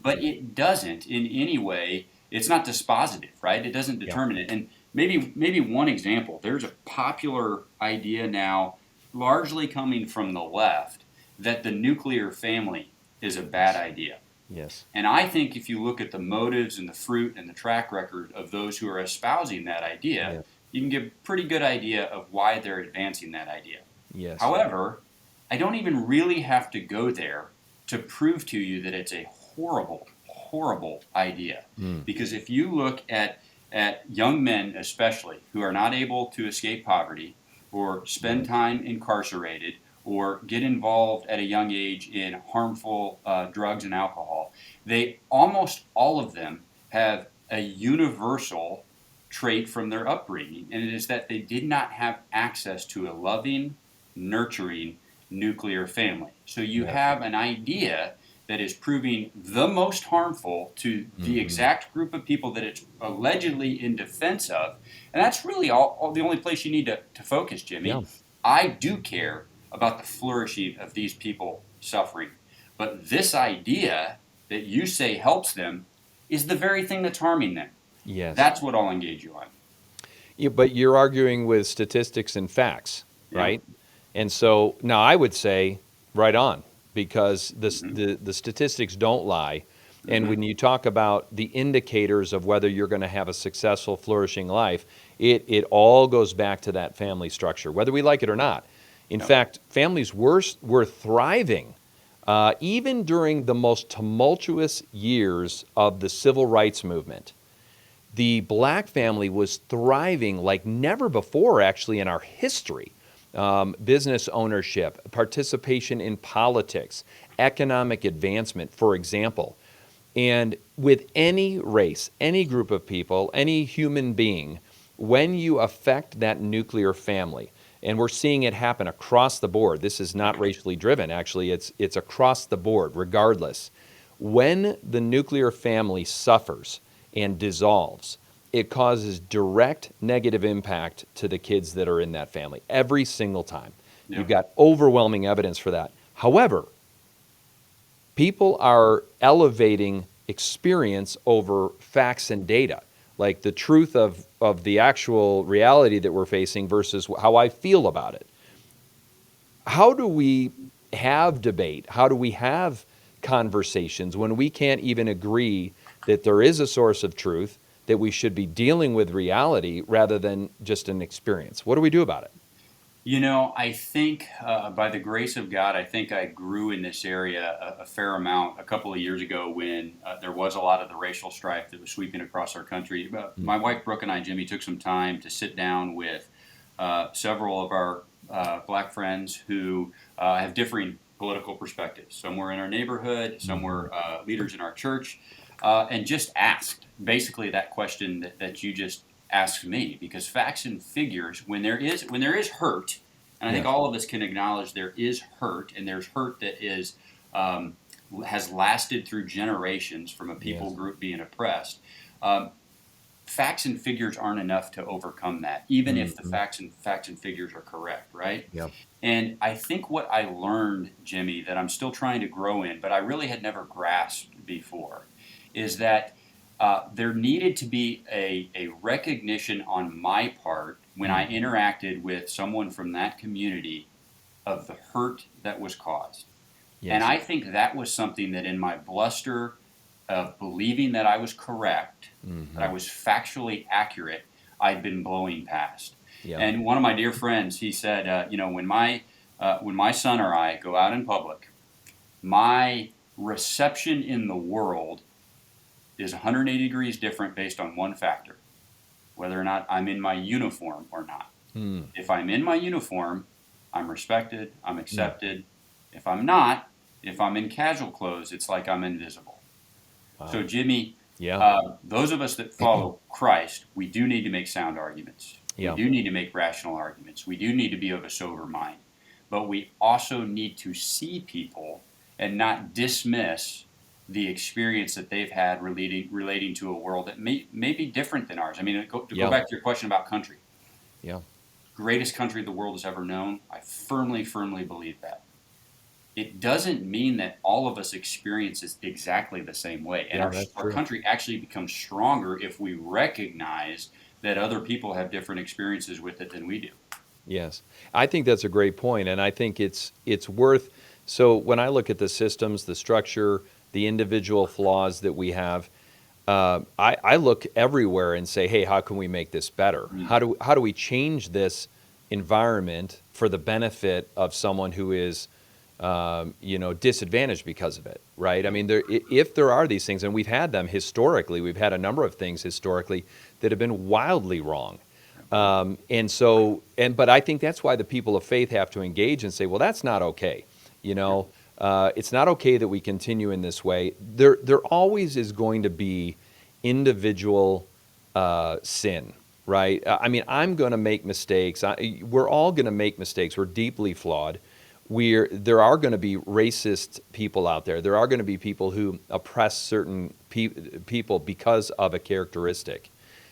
but it doesn't in any way. It's not dispositive, right? It doesn't Yeah. determine it. And maybe one example. There's a popular idea now, largely coming from the left, that the nuclear family is a bad idea. Yes. And I think if you look at the motives and the fruit and the track record of those who are espousing that idea, Yeah. you can get a pretty good idea of why they're advancing that idea. Yes. However, I don't even really have to go there to prove to you that it's a horrible, horrible idea. Because if you look at young men especially who are not able to escape poverty or spend time incarcerated or get involved at a young age in harmful drugs and alcohol, they almost all of them have a universal trait from their upbringing, and it is that they did not have access to a loving, nurturing nuclear family. So you Yeah. have an idea that is proving the most harmful to the exact group of people that it's allegedly in defense of. And that's really all the only place you need to focus, Jimmy. Yeah. I do care about the flourishing of these people suffering. But this idea that you say helps them is the very thing that's harming them. Yes. That's what I'll engage you on. Yeah, but you're arguing with statistics and facts, Yeah. right? And so now I would say right on, because Mm-hmm. the statistics don't lie. And Mm-hmm. when you talk about the indicators of whether you're going to have a successful, flourishing life, it all goes back to that family structure, whether we like it or not. In Yep. fact, families were thriving even during the most tumultuous years of the civil rights movement. The black family was thriving like never before, actually, in our history. Business ownership, participation in politics, economic advancement, for example. And with any race, any group of people, any human being, when you affect that nuclear family, and we're seeing it happen across the board, this is not racially driven, actually, it's across the board, regardless. When the nuclear family suffers and dissolves, it causes direct negative impact to the kids that are in that family every single time. You've Yep. got overwhelming evidence for that. However, people are elevating experience over facts and data, like the truth of the actual reality that we're facing versus how I feel about it. How do we have debate? How do we have conversations when we can't even agree that there is a source of truth, that we should be dealing with reality rather than just an experience? What do we do about it? I think by the grace of God, I think I grew in this area a fair amount a couple of years ago when there was a lot of the racial strife that was sweeping across our country. My wife Brooke and I, Jimmy, took some time to sit down with several of our black friends who have differing political perspectives. Some were in our neighborhood, some were leaders in our church, and just asked basically that question that you just asked me, because facts and figures, when there is hurt, and I think Yes. all of us can acknowledge there is hurt, and there's hurt that is has lasted through generations from a people Yes. group being oppressed. Um, Facts and figures aren't enough to overcome that, even if the Hmm. facts and figures are correct, right? Yep. And I think what I learned, Jimmy, that I'm still trying to grow in, but I really had never grasped before, is that there needed to be a recognition on my part when I Hmm. interacted with someone from that community of the hurt that was caused. And Yes. I think that was something that in my bluster of believing that I was correct, that I Hmm. was factually accurate, I'd been blowing past. Yeah. And one of my dear friends, he said, when my son or I go out in public, my reception in the world is 180 degrees different based on one factor, whether or not I'm in my uniform or not. Hmm. If I'm in my uniform, I'm respected, I'm Hmm. accepted. If I'm not, if I'm in casual clothes, it's like I'm invisible. So, Wow. Jimmy, Yeah. those of us that follow Christ, we do need to make sound arguments. We Yeah. do need to make rational arguments. We do need to be of a sober mind. But we also need to see people and not dismiss the experience that they've had relating to a world that may be different than ours. I mean, to go Yeah. back to your question about country, Yeah. greatest country the world has ever known, I firmly, firmly believe that. It doesn't mean that all of us experience it exactly the same way. And Yeah. our, That's our true. country actually becomes stronger if we recognize that other people have different experiences with it than we do. Yes, I think that's a great point, and I think it's worth. So when I look at the systems, the structure, the individual flaws that we have, I look everywhere and say, hey, how can we make this better? Mm. How do we change this environment for the benefit of someone who is disadvantaged because of it, right? I mean, if there are these things, and we've had them historically, we've had a number of things historically that have been wildly wrong. But I think that's why the people of faith have to engage and say, well, that's not okay. It's not okay that we continue in this way. There always is going to be individual sin, right? I mean, I'm going to make mistakes. We're all going to make mistakes. We're deeply flawed. There are going to be racist people out there. There are going to be people who oppress certain people because of a characteristic.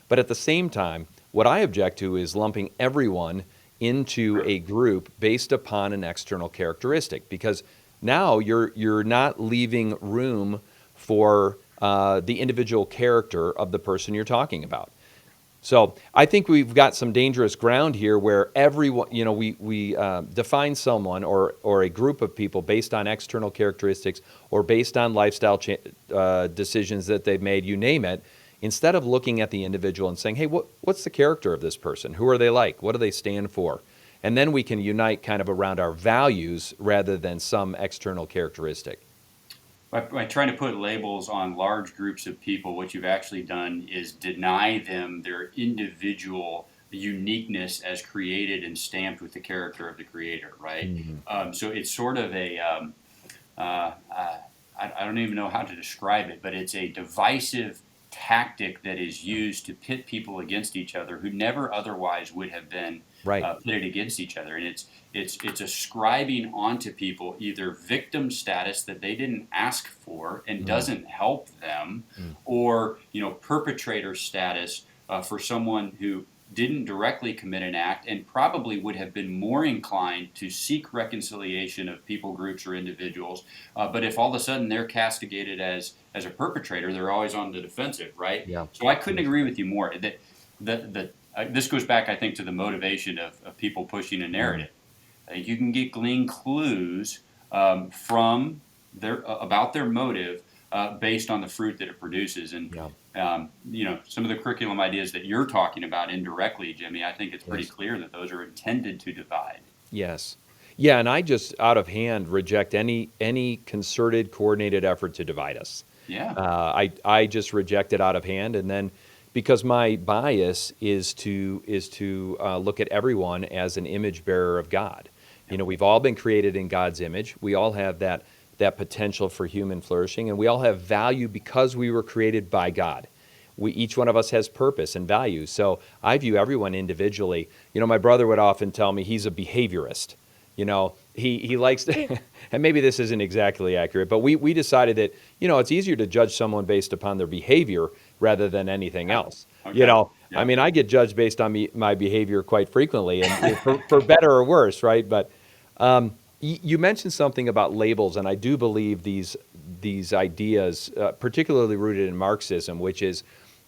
But at the same time, what I object to is lumping everyone into a group based upon an external characteristic, because now you're not leaving room for the individual character of the person you're talking about. So I think we've got some dangerous ground here where everyone, we define someone or a group of people based on external characteristics or based on lifestyle decisions that they've made, you name it, instead of looking at the individual and saying, hey, what's the character of this person? Who are they like? What do they stand for? And then we can unite kind of around our values rather than some external characteristic. By trying to put labels on large groups of people, what you've actually done is deny them their individual uniqueness as created and stamped with the character of the creator, right? So it's sort of I don't even know how to describe it, but it's a divisive tactic that is used to pit people against each other who never otherwise would have been Right. pitted against each other. And it's ascribing onto people either victim status that they didn't ask for and doesn't help them, or perpetrator status for someone who didn't directly commit an act and probably would have been more inclined to seek reconciliation of people, groups, or individuals. But if all of a sudden they're castigated as a perpetrator, they're always on the defensive, right? Yeah. So I couldn't agree with you more. This goes back, I think, to the motivation of people pushing a narrative. I think you can glean clues from about their motive based on the fruit that it produces. And some of the curriculum ideas that you're talking about indirectly, Jimmy, I think it's pretty clear that those are intended to divide. Yes. Yeah, and I just out of hand reject any concerted, coordinated effort to divide us. Yeah. I just reject it out of hand, and then because my bias is to look at everyone as an image bearer of God. We've all been created in God's image. We all have that potential for human flourishing, and we all have value because we were created by God. Each one of us has purpose and value. So I view everyone individually. My brother would often tell me he's a behaviorist. He likes to, and maybe this isn't exactly accurate, but we decided that, it's easier to judge someone based upon their behavior rather than anything else. Okay. Yeah. I mean, I get judged based on my behavior quite frequently, and for better or worse, right? But you mentioned something about labels, and I do believe these ideas, particularly rooted in Marxism, which is,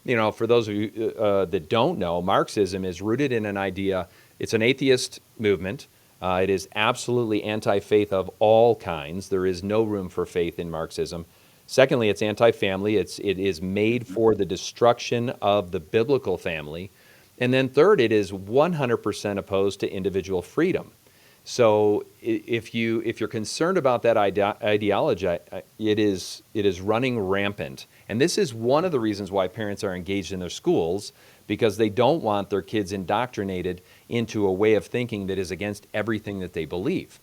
for those of you that don't know, Marxism is rooted in an idea. It's an atheist movement. It is absolutely anti-faith of all kinds. There is no room for faith in Marxism. Secondly, it's anti-family. It is made for the destruction of the biblical family. And then third, it is 100% opposed to individual freedom. So if you're concerned about that ideology, it is running rampant. And this is one of the reasons why parents are engaged in their schools, because they don't want their kids indoctrinated into a way of thinking that is against everything that they believe.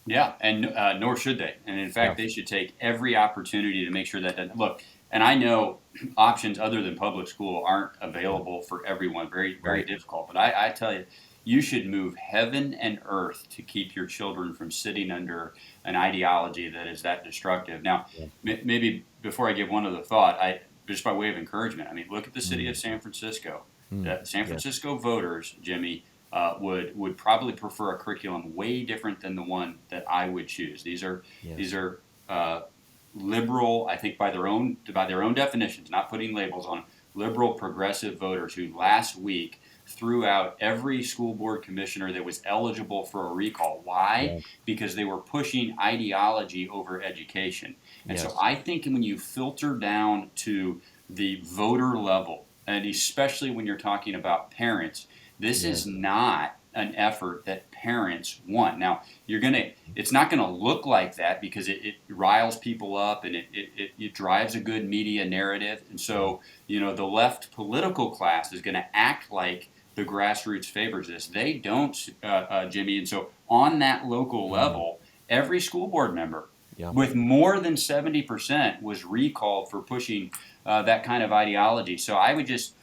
Yeah, and nor should they. And in fact, they should take every opportunity to make sure that look. And I know options other than public school aren't available for everyone. Very, very difficult. But I tell you, you should move heaven and earth to keep your children from sitting under an ideology that is that destructive. Now, maybe before I give one other thought, just by way of encouragement, I mean, look at the city of San Francisco. San Francisco voters, Jimmy, would probably prefer a curriculum way different than the one that I would choose. These are liberal, I think by their own definitions, not putting labels on them, liberal progressive voters who last week threw out every school board commissioner that was eligible for a recall. Why? Because they were pushing ideology over education. And so I think when you filter down to the voter level, and especially when you're talking about parents, this is not an effort that parents want. Now, it's not gonna look like that because it riles people up and it drives a good media narrative. And so, the left political class is gonna act like the grassroots favors this. They don't, Jimmy. And so on that local level, every school board member with more than 70% was recalled for pushing that kind of ideology. So I would just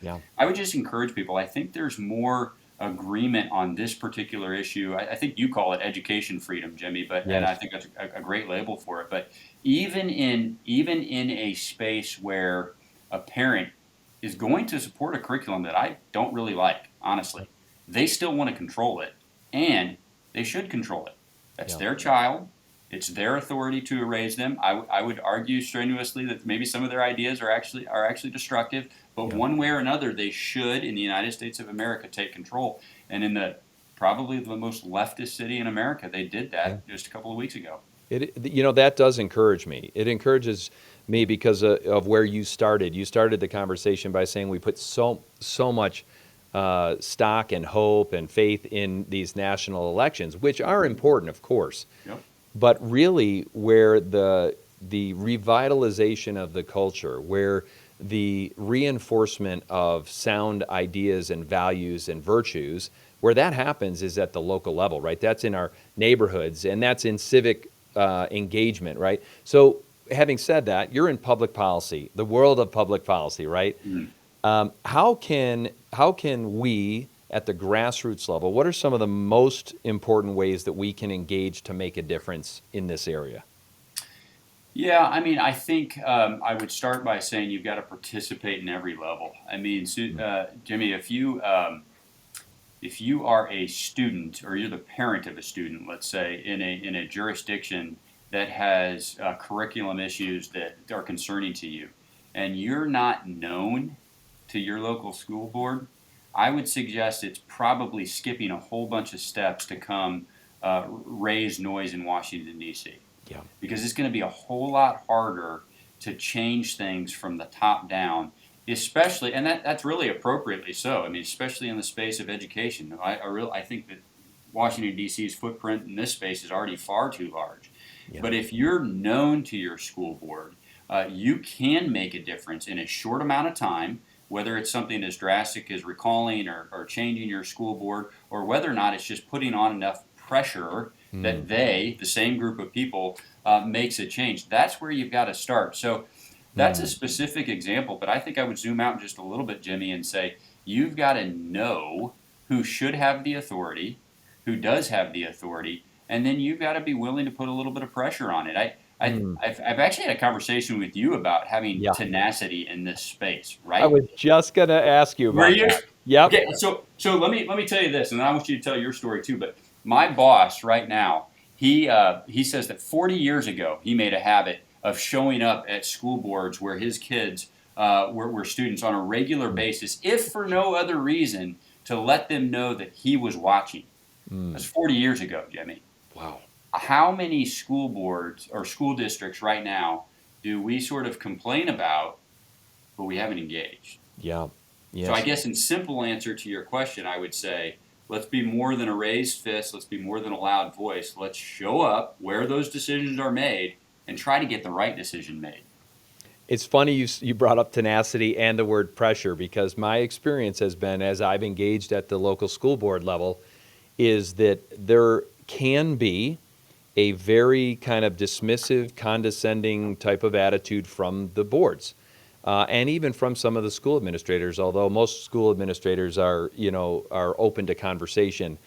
encourage people. I think there's more agreement on this particular issue. I think you call it education freedom, Jimmy, and I think that's a great label for it. But even in a space where a parent is going to support a curriculum that I don't really like, honestly, they still want to control it, and they should control it. That's their child. It's their authority to erase them. I would argue strenuously that maybe some of their ideas are actually destructive, but Yeah. one way or another, they should, in the United States of America, take control. And in the probably the most leftist city in America, they did Yeah. that just a couple of weeks ago. That does encourage me. It encourages me because of where you started. You started the conversation by saying we put so much stock and hope and faith in these national elections, which are important, of course. Yep. But really, where the revitalization of the culture, where the reinforcement of sound ideas and values and virtues, where that happens is at the local level, right? That's in our neighborhoods, and that's in civic engagement, right? So, having said that, you're in public policy, the world of public policy, right? Mm. How can we at the grassroots level, what are some of the most important ways that we can engage to make a difference in this area? Yeah, I mean, I think I would start by saying you've got to participate in every level. I mean, Jimmy, if you are a student or you're the parent of a student, let's say, in a jurisdiction that has curriculum issues that are concerning to you, and you're not known to your local school board, I would suggest it's probably skipping a whole bunch of steps to come raise noise in Washington, D.C., Yeah. because it's going to be a whole lot harder to change things from the top down, especially, and that's really appropriately so. I mean, especially in the space of education. I think that Washington, D.C.'s footprint in this space is already far too large. Yeah. But if you're known to your school board, you can make a difference in a short amount of time, whether it's something as drastic as recalling or changing your school board, or whether or not it's just putting on enough pressure that the same group of people, makes a change. That's where you've got to start. So that's a specific example, but I think I would zoom out just a little bit, Jimmy, and say you've got to know who should have the authority, who does have the authority, and then you've got to be willing to put a little bit of pressure on it. I've actually had a conversation with you about having Yeah. tenacity in this space, I right? was just going to ask you Were about you? that. Yep. Okay, so let me tell you this, and then I want you to tell your story too. But my boss right now, he says that 40 years ago he made a habit of showing up at school boards where his kids were students on a regular basis, if for no other reason to let them know that he was watching. That's 40 years ago, Jimmy. Wow. How many school boards or school districts right now do we sort of complain about, but we haven't engaged? Yeah. So I Yes. guess in simple answer to your question, I would say, let's be more than a raised fist. Let's be more than a loud voice. Let's show up where those decisions are made and try to get the right decision made. It's funny you brought up tenacity and the word pressure, because my experience has been, as I've engaged at the local school board level, is that there can be a very kind of dismissive, condescending type of attitude from the boards, and even from some of the school administrators. Although most school administrators are open to conversation.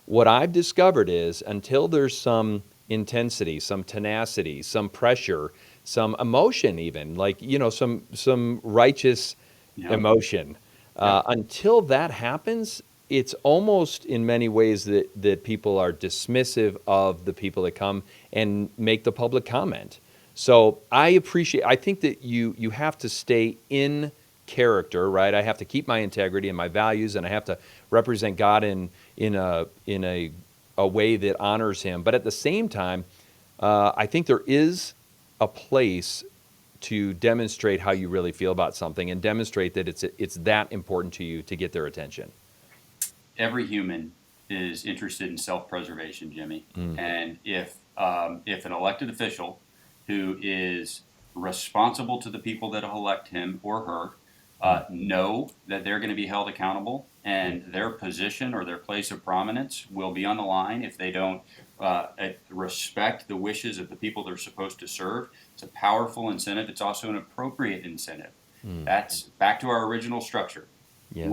What I've discovered is until there's some intensity, some tenacity, some pressure, some emotion, even like some righteous Yep. emotion, Yep. until that happens, it's almost in many ways that people are dismissive of the people that come and make the public comment. So I think that you have to stay in character, right? I have to keep my integrity and my values, and I have to represent God in a way that honors Him. But at the same time, I think there is a place to demonstrate how you really feel about something and demonstrate that it's that important to you to get their attention. Every human is interested in self-preservation, Jimmy. And if an elected official who is responsible to the people that elect him or her know that they're going to be held accountable, and their position or their place of prominence will be on the line if they don't respect the wishes of the people they're supposed to serve, it's a powerful incentive. It's also an appropriate incentive. That's back to our original structure. Yes.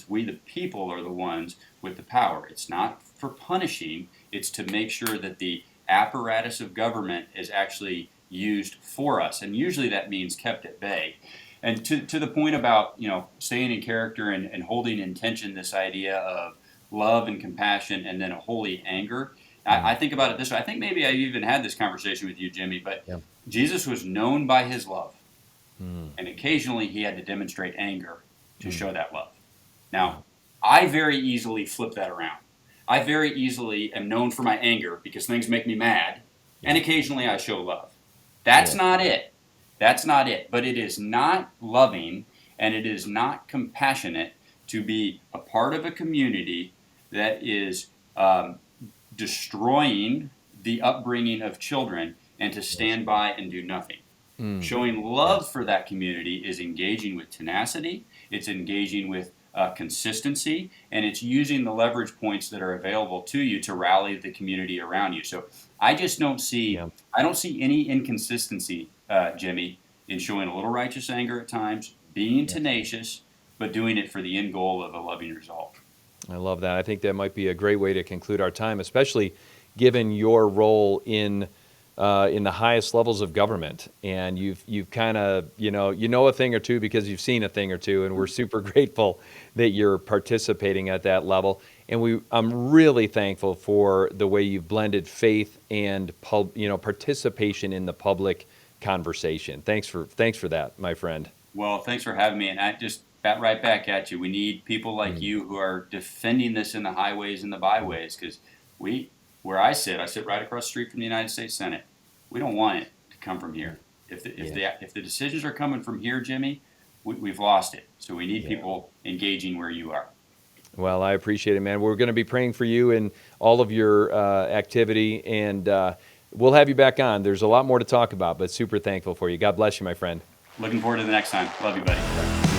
We the people are the ones with the power. It's not for punishing, it's to make sure that the apparatus of government is actually used for us. And usually that means kept at bay. And to the point about, staying in character and holding in tension this idea of love and compassion and then a holy anger, I think about it this way. I think maybe I even had this conversation with you, Jimmy, but Jesus was known by his love. And occasionally he had to demonstrate anger to show that love. Now, I very easily flip that around. I very easily am known for my anger because things make me mad, and occasionally I show love. That's not it. That's not it. But it is not loving and it is not compassionate to be a part of a community that is destroying the upbringing of children and to stand by and do nothing. Showing love for that community is engaging with tenacity, it's engaging with consistency, and it's using the leverage points that are available to you to rally the community around you. So I just don't see, I don't see any inconsistency, Jimmy, in showing a little righteous anger at times, being tenacious, but doing it for the end goal of a loving result. I love that. I think that might be a great way to conclude our time, especially given your role in the highest levels of government, and you've kind of you know a thing or two because you've seen a thing or two, and we're super grateful that you're participating at that level. And I'm really thankful for the way you've blended faith and participation in the public conversation. Thanks for that, my friend. Well, thanks for having me, and I just bat right back at you. We need people like you who are defending this in the highways and the byways, because where I sit right across the street from the United States Senate. We don't want it to come from here. If the decisions are coming from here, Jimmy, we've lost it. So we need people engaging where you are. Well, I appreciate it, man. We're going to be praying for you and all of your activity, and we'll have you back on. There's a lot more to talk about, but super thankful for you. God bless you, my friend. Looking forward to the next time. Love you, buddy.